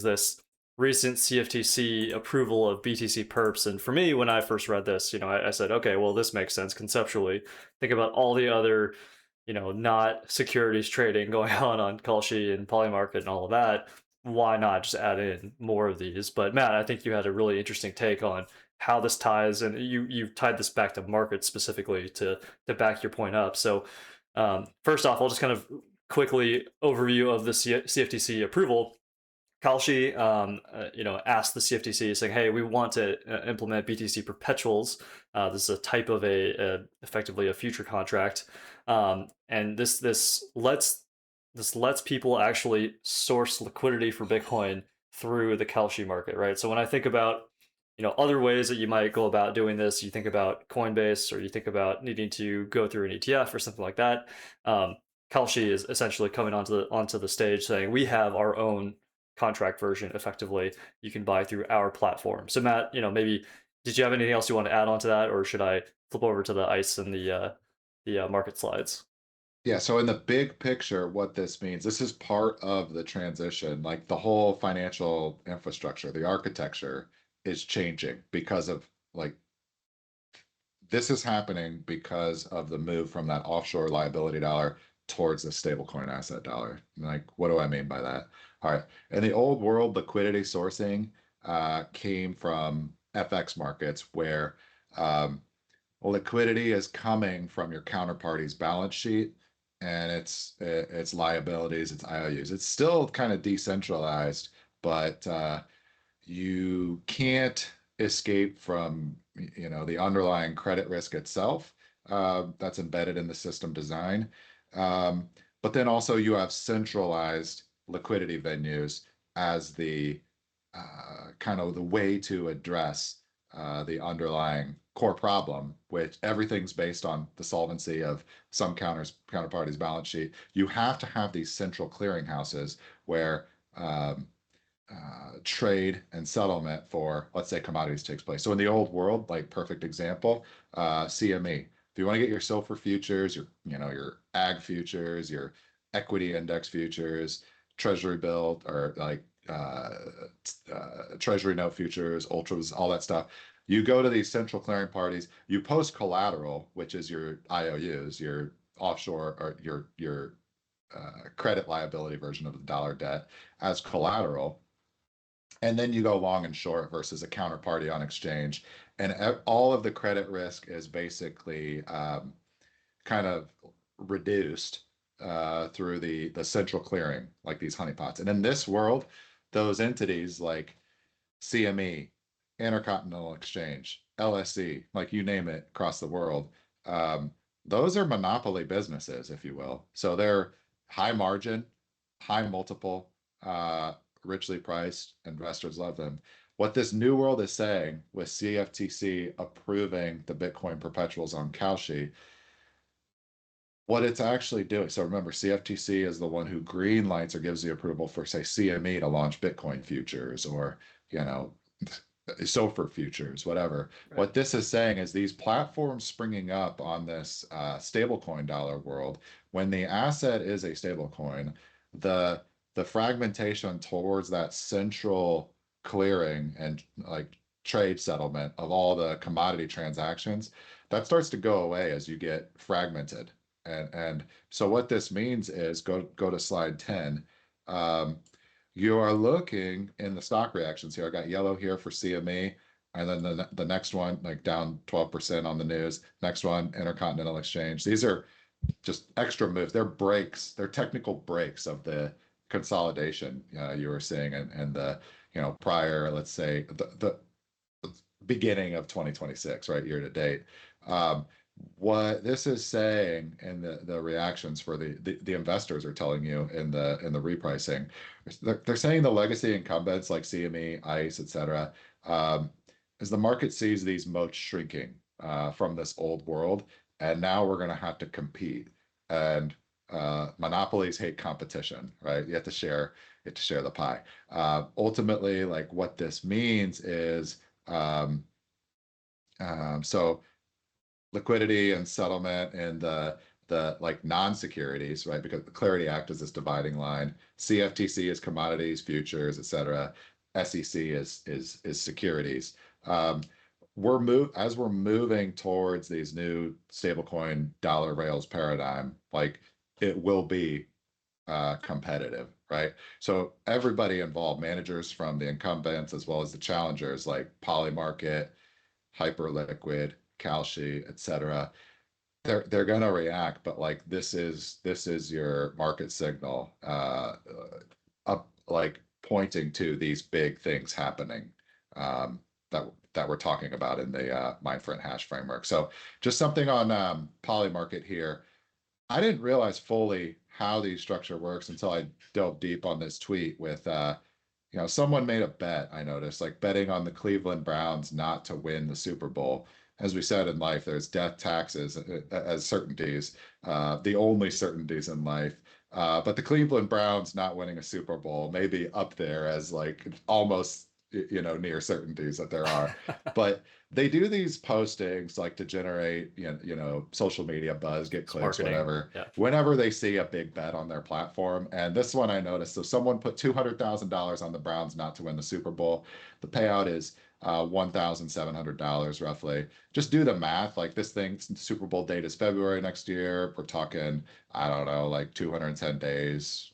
this recent CFTC approval of BTC perps. And for me, when I first read this, I said, okay, well, this makes sense conceptually. Think about all the other, not securities trading going on Kalshi and Polymarket and all of that. Why not just add in more of these? But Matt, I think you had a really interesting take on how this ties, and you tied this back to market specifically to back your point up. So first off, I'll just kind of quickly overview of the CFTC approval. Kalshi, asked the CFTC saying, "Hey, we want to implement BTC perpetuals. This is a type of effectively a future contract, and this lets people actually source liquidity for Bitcoin through the Kalshi market, right? So when I think about other ways that you might go about doing this, you think about Coinbase, or you think about needing to go through an ETF or something like that. Kalshi is essentially coming onto the stage saying we have our own contract version effectively you can buy through our platform. So Matt, maybe did you have anything else you want to add on to that, or should I flip over to the ICE and the market slides? Yeah, so in the big picture, what this means, this is part of the transition. Like the whole financial infrastructure, the architecture is changing because of like this is happening because of the move from that offshore liability dollar towards the stablecoin asset dollar. Like, what do I mean by that? All right. In the old world, liquidity sourcing came from FX markets where liquidity is coming from your counterparty's balance sheet and it's liabilities, it's IOUs. It's still kind of decentralized, but you can't escape from the underlying credit risk itself that's embedded in the system design. Um, but then also you have centralized liquidity venues as the kind of the way to address the underlying core problem, which everything's based on the solvency of some counterparty's balance sheet. You have to have these central clearinghouses where trade and settlement for, let's say, commodities takes place. So in the old world, like perfect example, CME. If you want to get your silver futures, your ag futures, your equity index futures, treasury bill or like treasury note futures, ultras, all that stuff. You go to these central clearing parties, you post collateral, which is your IOUs, your offshore or your credit liability version of the dollar debt as collateral, and then you go long and short versus a counterparty on exchange, and all of the credit risk is basically kind of reduced through the central clearing, like these honeypots. And in this world, those entities like CME, Intercontinental Exchange, LSE, like you name it, across the world, um, those are monopoly businesses, if you will. So they're high margin, high multiple, richly priced. Investors love them. What this new world is saying with CFTC approving the Bitcoin perpetuals on Kalshi, what it's actually doing. So remember, CFTC is the one who green lights or gives the approval for, say, CME to launch Bitcoin futures or, you know, SOFR futures, whatever. Right. What this is saying is these platforms springing up on this stablecoin dollar world, when the asset is a stablecoin, the the fragmentation towards that central clearing and like trade settlement of all the commodity transactions, that starts to go away as you get fragmented. And so what this means is go to slide 10. Um, you are looking in the stock reactions here. I got yellow here for CME, and then the next one, like down 12% on the news. Next one, Intercontinental Exchange. These are just extra moves. They're breaks. They're technical breaks of the consolidation you were seeing and the prior, let's say the beginning of 2026, right, year to date. Um, what this is saying and the reactions for the investors are telling you in the repricing, they're saying the legacy incumbents like CME, ICE, et cetera, as the market sees these moats shrinking from this old world, and now we're going to have to compete. And monopolies hate competition, right? You have to share the pie. Ultimately, like what this means is so liquidity and settlement and the like non-securities, right? Because the Clarity Act is this dividing line. CFTC is commodities, futures, etc. SEC is securities. Um, as we're moving towards these new stablecoin dollar rails paradigm, like it will be competitive, right? So everybody involved, managers from the incumbents as well as the challengers like Polymarket, Hyperliquid, Kalshi, etc. They're gonna react, but like this is your market signal up like pointing to these big things happening that we're talking about in the Mindfront hash framework. So just something on Polymarket here. I didn't realize fully how the structure works until I delved deep on this tweet with someone made a bet, I noticed, like betting on the Cleveland Browns not to win the Super Bowl. As we said in life, there's death, taxes as certainties, the only certainties in life. But the Cleveland Browns not winning a Super Bowl may be up there as like almost near certainties that there are. But they do these postings like to generate social media buzz, get It's clicks, marketing. whatever, Yeah. whenever they see a big bet on their platform. And this one I noticed, so someone put $200,000 on the Browns not to win the Super Bowl. The payout is $1,700 roughly. Just do the math. Like this thing, Super Bowl date is February next year. We're talking, I don't know, like 210 days,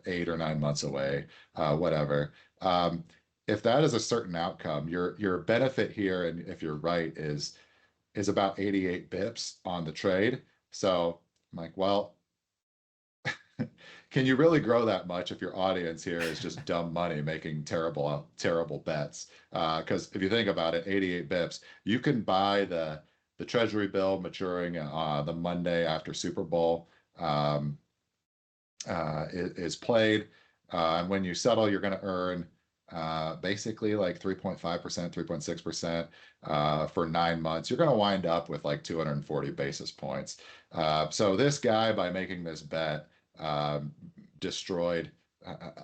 8 or 9 months away, whatever. If that is a certain outcome, your benefit here, and if you're right, is about 88 bips on the trade. So I'm like, well, can you really grow that much if your audience here is just dumb money making terrible bets? Because if you think about it, 88 bips, you can buy the treasury bill maturing the Monday after Super Bowl is played. And when you settle, you're going to earn basically like 3.5%, 3.6% for 9 months. You're going to wind up with like 240 basis points. So this guy, by making this bet, destroyed,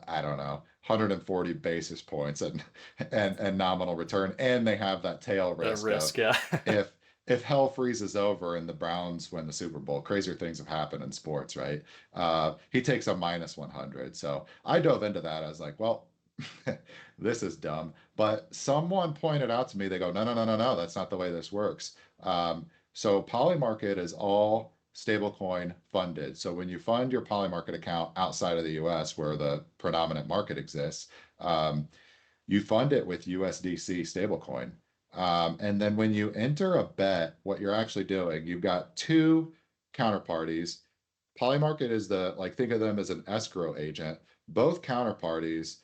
I don't know, 140 basis points and nominal return. And they have that tail That risk of risk, yeah. if hell freezes over and the Browns win the Super Bowl, crazier things have happened in sports, right? He takes a minus 100. So I dove into that. I was like, well, this is dumb. But someone pointed out to me, they go, no, no, no, no, no, that's not the way this works. So Polymarket is all stablecoin funded. So when you fund your Polymarket account outside of the US, where the predominant market exists, you fund it with USDC stablecoin. And then when you enter a bet, what you're actually doing, you've got two counterparties. Polymarket is like, think of them as an escrow agent. Both counterparties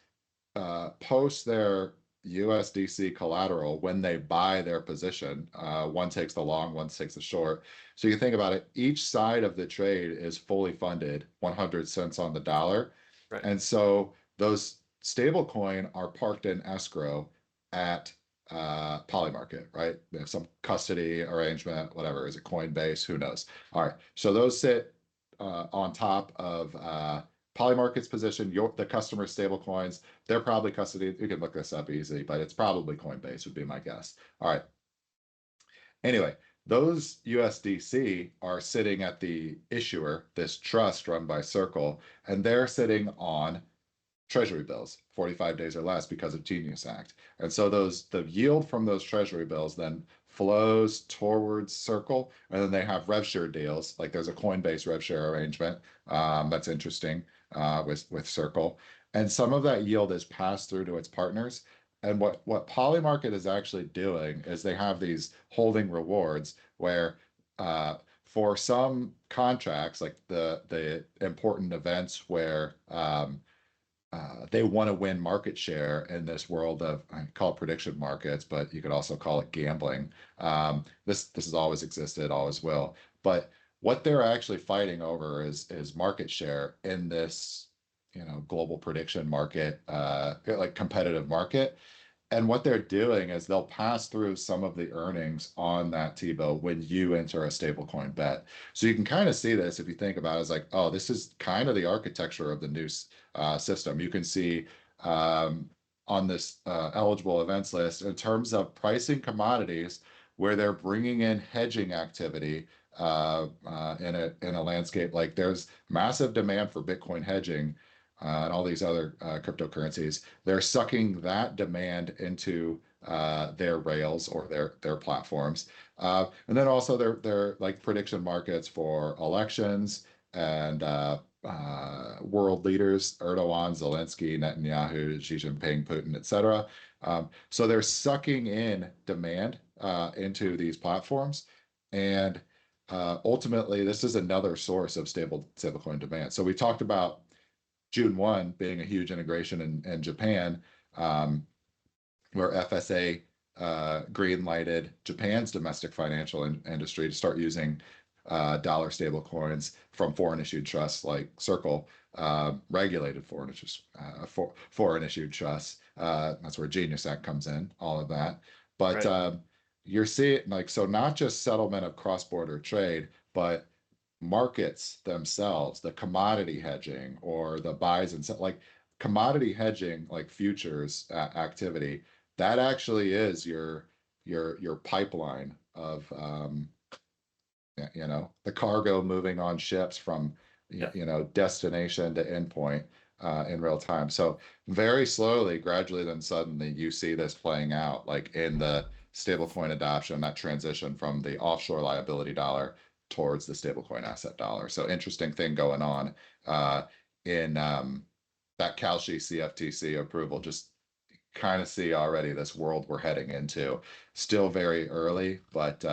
post their USDC collateral when they buy their position. One takes the long, one takes the short. So you think about it, each side of the trade is fully funded, 100 cents on the dollar. Right. And so those stablecoin are parked in escrow at Polymarket, right? They have some custody arrangement, whatever. Is it Coinbase? Who knows? All right. So those sit on top of Polymarket's position, the customer stable coins, they're probably custody. You can look this up easy, but it's probably Coinbase would be my guess. All right. Anyway, those USDC are sitting at the issuer, this trust run by Circle, and they're sitting on treasury bills, 45 days or less because of Genius Act. And so the yield from those treasury bills then flows towards Circle, and then they have rev share deals. Like there's a Coinbase rev share arrangement that's interesting with Circle. And some of that yield is passed through to its partners. And what Polymarket is actually doing is they have these holding rewards where for some contracts, like the important events where they want to win market share in this world of, I call it prediction markets, but you could also call it gambling. This has always existed, always will. But what they're actually fighting over is market share in this, global prediction market, like competitive market. And what they're doing is they'll pass through some of the earnings on that T-bill when you enter a stablecoin bet. So you can kind of see this if you think about it as like, oh, this is kind of the architecture of the new system. You can see on this eligible events list in terms of pricing commodities where they're bringing in hedging activity in a landscape like there's massive demand for Bitcoin hedging and all these other cryptocurrencies. They're sucking that demand into their rails or their platforms, and then also they're like prediction markets for elections and world leaders: Erdogan, Zelensky, Netanyahu, Xi Jinping, Putin, etc. So they're sucking in demand into these platforms, and ultimately, this is another source of stablecoin demand. So we talked about June 1 being a huge integration in Japan, where FSA green lighted Japan's domestic financial industry to start using dollar stable coins from foreign issued trusts like Circle, regulated foreign issued trusts. That's where Genius Act comes in, all of that. But Right. you're seeing like, so not just settlement of cross border trade, but markets themselves, the commodity hedging or the buys and sell, like commodity hedging, like futures activity, that actually is your pipeline of the cargo moving on ships from Yeah. destination to endpoint in real time. So very slowly, gradually, then suddenly you see this playing out like in the stablecoin adoption, that transition from the offshore liability dollar towards the stablecoin asset dollar. So interesting thing going on in that Kalshi CFTC approval. Just kind of see already this world we're heading into. Still very early, but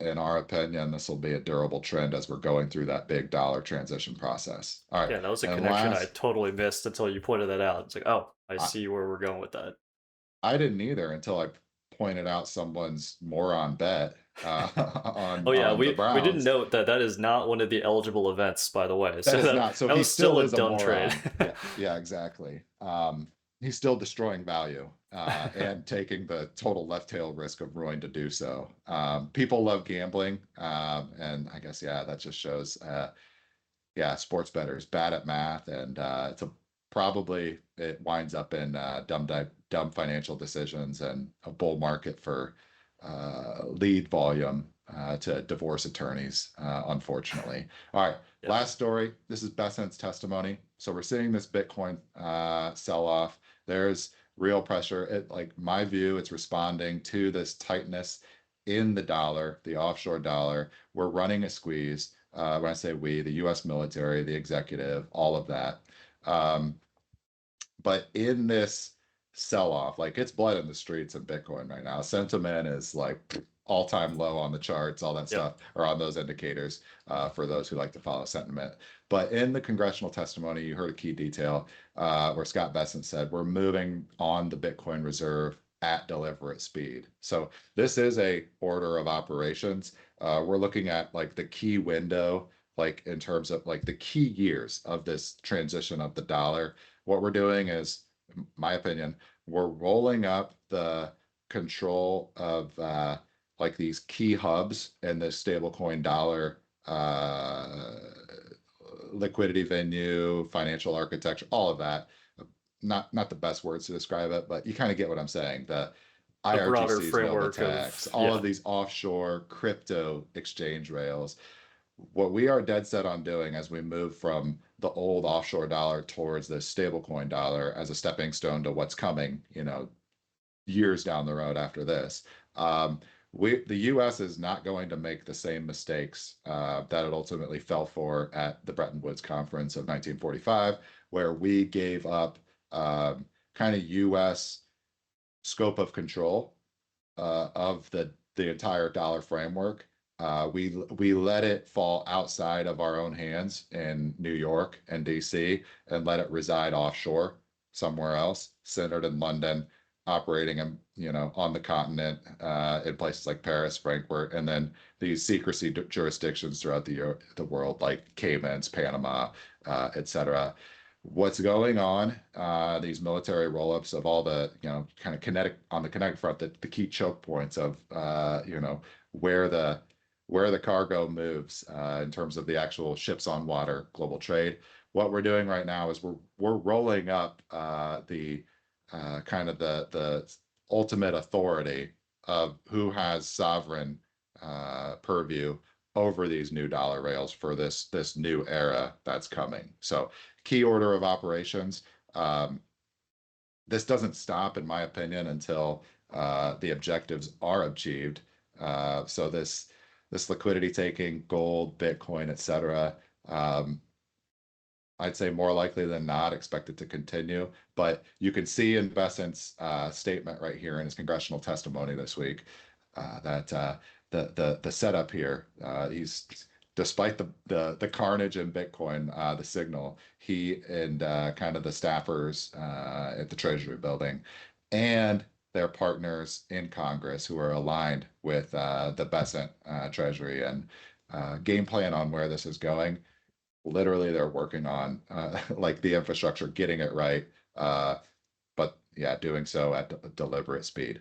in our opinion, this will be a durable trend as we're going through that big dollar transition process. All right. Yeah, that was a And connection I last, totally missed until you pointed that out. It's like, oh, I I, see where we're going with that. I didn't either until I pointed out someone's moron bet Oh yeah, on the we didn't Browns. note that that is not one of the eligible events, by the way. That So is not. So that he was still still a is a dumb trade. moron. Yeah, yeah, exactly. He's still destroying value and taking the total left tail risk of ruin to do so. People love gambling, and I guess yeah, that just shows. Yeah, sports bettors bad at math, and it's a probably it winds up in dumb financial decisions and a bull market for lead volume to divorce attorneys, unfortunately. All right, Yeah. last story. This is Bessent's testimony. So we're seeing this Bitcoin sell off. There's real pressure. It, like my view, it's responding to this tightness in the dollar, the offshore dollar. We're running a squeeze. When I say we, the US military, the executive, all of that. Um, but in this sell off, like it's blood in the streets in Bitcoin right now. Sentiment is like all time low on the charts, all that Yep. stuff, or on those indicators for those who like to follow sentiment. But in the congressional testimony, you heard a key detail where Scott Bessent said, we're moving on the Bitcoin reserve at deliberate speed. So this is a order of operations. We're looking at like the key window, like in terms of like the key years of this transition of the dollar. What we're doing is, in my opinion, we're rolling up the control of like these key hubs in the stablecoin dollar liquidity venue, financial architecture, all of that. Not the best words to describe it, but you kind of get what I'm saying. The The broader IRGCs, framework Novatex, of all yeah. of these offshore crypto exchange rails. What we are dead set on doing as we move from the old offshore dollar towards the stablecoin dollar as a stepping stone to what's coming, years down the road after this. The U.S. is not going to make the same mistakes that it ultimately fell for at the Bretton Woods Conference of 1945, where we gave up kind of U.S. scope of control of the entire dollar framework. We let it fall outside of our own hands in New York and DC and let it reside offshore somewhere else, centered in London, operating in, on the continent, in places like Paris, Frankfurt, and then these secrecy jurisdictions throughout the world, like Caymans, Panama, etc. What's going on, these military roll-ups of all the, kind of kinetic on the kinetic front, the key choke points of, where the where the cargo moves in terms of the actual ships on water, global trade. What we're doing right now is we're rolling up the kind of the ultimate authority of who has sovereign purview over these new dollar rails for this new era that's coming. So key order of operations. This doesn't stop, in my opinion, until the objectives are achieved. So this liquidity taking, gold, Bitcoin, etc. I'd say more likely than not, expect it to continue. But you can see in Bessent's statement right here in his congressional testimony this week that the setup here, he's despite the carnage in Bitcoin, the signal, he and kind of the staffers at the Treasury building and their partners in Congress who are aligned with the Bessent Treasury and game plan on where this is going. Literally, they're working on like the infrastructure, getting it right, but yeah, doing so at deliberate speed.